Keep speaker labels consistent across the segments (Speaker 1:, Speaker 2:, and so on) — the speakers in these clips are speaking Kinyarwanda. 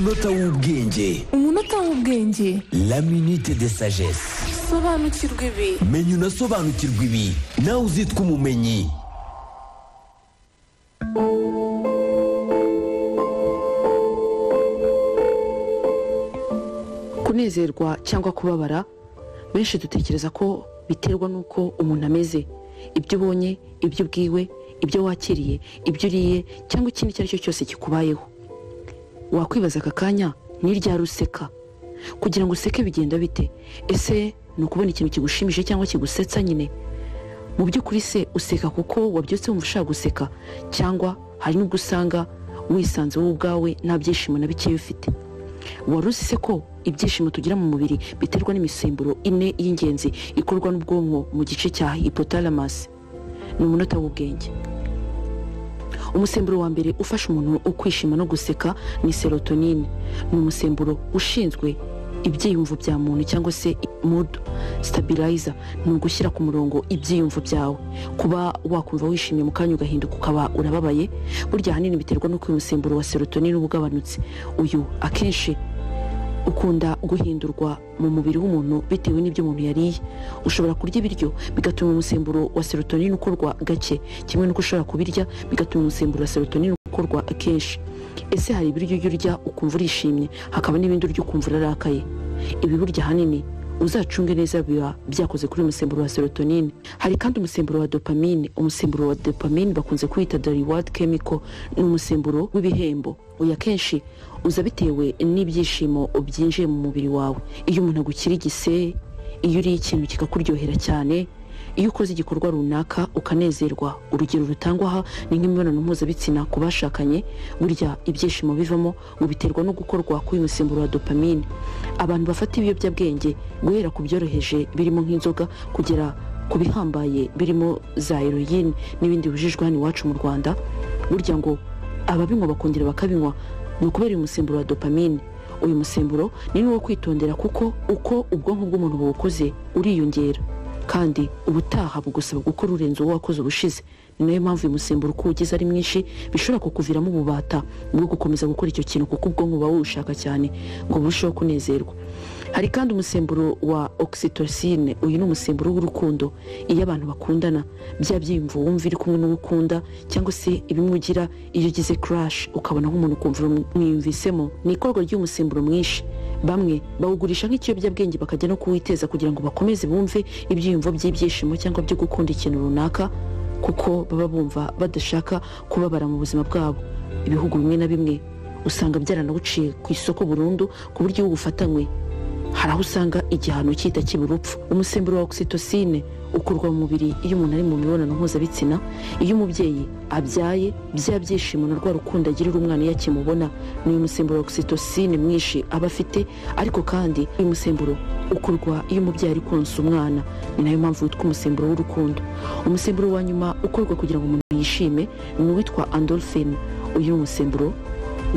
Speaker 1: umunota w'ubwenge.
Speaker 2: umunota w'ubwenge.
Speaker 1: La minute de sagesse.
Speaker 2: sobanukirwa ibi.
Speaker 1: menya unasobanukirwa ibi nawe uzitwa umumenyi.
Speaker 3: kunezerwa cyangwa kubabara benshi dutekereza ko biterwa n'uko umuntu ameze, ibyo ubonye, ibyo ubwiwe, ibyo wakiriye, ibyo uriye cyangwa ikindi icyo ari cyo cyose kikubayeho. Wakwibaza aka kanya ni ryari useka? Kugira ngo useke bigenda bite? Ese ni ukubona ikintu kigushimije cyangwa kigusetsa nyine? Mu by'ukuri se useka kuko wabyutse wumva ushaka guseka, cyangwa hari n'ubwo usanga wisanze wowe ubwawe nta byishimo na bikeya ufite? Wari uzi se ko ibyishimo tugira mu mubiri biterwa n'imisemburo ine y'ingenzi ikorwa n'ubwonko mu gice cya hypothalamus? Ni umunota w'ubwenge. Umusemburo wa mbere ufasha umuntu ukwishima no guseka ni serotonin. Ni umusemburo ushinzwe ibyiyumvo bya muntu cyangwa se mood stabilizer. Ni ugushyira ku murongo ibyiyumvo byawe. Kuba wakumva wishimye mu kanya ugahinduka ukaba urababaye, burya ahanini biterwa n'uko uyu musemburo wa serotonin uba ugabanutse. Uyu akenshi ukunda guhindurwa mu mubiri w'umuntu bitewe n'ibyo umuntu yariye. Ushobora kurya ibiryo bigatuma umusemburo wa serotonin ukorwa gake, kimwe n'uko ushobora kubirya bigatuma umusemburo wa serotonin ukorwa kenshi. Ese hari ibiryo urya ukumva urishimye, hakaba n'ibindi urya ukumva urarakaye? Ibi burya ahanini uzacunge neza biba byakoze kuri umusemburo wa serotonin. Hari kandi umusemburo wa dopamine. Umusemburo wa dopamine bakunze kwita the reward chemical. Ni umusemburo w'ibihembo. Uya kenshi uza bitewe n'ibyishimo byinjiye mu mubiri wawe. Iyo umuntu agukirigise, iyo uriye ikintu kikakuryohera cyane, iyo ukoze igikorwa runaka ukanezerwa. Urugero rutangwa aha ni nk'imibonano mpuzabitsina ku bashakanye. Burya ibyishimo bivamo ngo biterwa no gukorwa k'uyu musemburo wa dopamine. Abantu bafata ibiyobyabwenge guhera ku byoroheje birimo nk'inzoga kugera ku bihambaye birimo za heroine n'ibindi bujijwe hano iwacu mu Rwanda, burya ngo ababinywa bakongera bakabinywa ni ukubera uyu musemburo wa dopamine. Uyu musemburo ni n'uwo kwitondera kuko uko ubwonko bw'umuntu buwukoze uriyongera, kandi ubutaha bugusaba gukora urenze uwo wakoze ubushize. Ni nayo mpamvu uyu musemburo uko ugize ari mwinshi bishobora kukuviramo ububata bwo gukomeza gukora icyo kintu kuko ubwonko buba buwushaka cyane ngo burusheho kunezerwa. Hari kandi umusemburo wa oxytocin. Uyu ni umusemburo w'urukundo. Iyo abantu bakundana, bya byiyumvo wumva iri kumwe n'uwukunda cyangwa se ibimwe iyo ugize crush ukabona nk'umuntu ukumva mwiyumvisemo, ni ikorwa ry'umusemburo mwinshi. Bamwe bawugurisha nk'ikiyobyabwenge bakajya no kuwiteza kugira ngo bakomeze bumve ibyiyumvo by'ibyishimo cyangwa byo gukunda ikintu runaka, kuko baba bumva badashaka kubabara mu buzima bwabo. Ibihugu bimwe na bimwe usanga byaranawuciye ku isoko burundu ku buryo iyo ubufatanywe hari aho usanga igihano cyita kiba urupfu. Umusemburo wa oxytocin ukurwa mu mubiri iyo umuntu ari mu mibonano mpuzabitsina. Iyo umubyeyi abyaye, bya byishimo na rwa rukundo agirira umwana iyo akimubona, ni uyu musemburo wa oxytocin mwinshi aba afite. Ariko kandi uyu musemburo ukurwa iyo umubyeyi ari konsa umwana, ni nayo mpamvu witwa umusemburo w'urukundo. Umusemburo wa nyuma ukorwa kugira ngo umuntu yishime ni uwitwa endorphin. Uyu ni umusemburo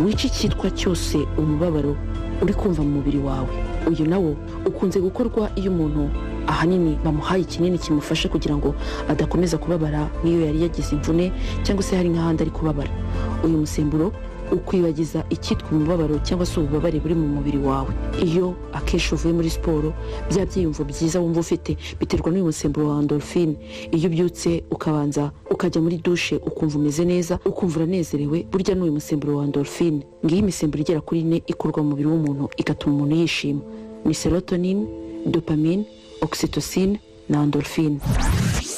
Speaker 3: wica icyitwa cyose umubabaro uri kumva mu mubiri wawe. Uyu nawo ukunze gukorwa iyo umuntu ahanini bamuhaye ikinini kimufasha kugira ngo adakomeza kubabara nk'iyo yari yagize imvune cyangwa se hari nk'ahandi ari kubabara. Uyu musemburo ukwibagiza icyitwa umubabaro cyangwa se ububabare buri mu mubiri wawe. Iyo akenshi uvuye muri siporo, bya byiyumvo byiza wumva ufite biterwa n'uyu musemburo wa endorphin. Iyo ubyutse ukabanza ukajya muri dushe ukumva umeze neza, ukumva uranezerewe, burya n'uyu musemburo wa endorphin. Ngiyi imisemburo igera kuri 4 ikorwa mu mubiri w'umuntu igatuma umuntu yishima. Ni serotonin, dopamine, oxytocin na endorphin.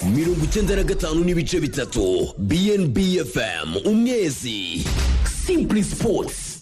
Speaker 1: 95.3 BNB FM Umwezi. Simply Sports.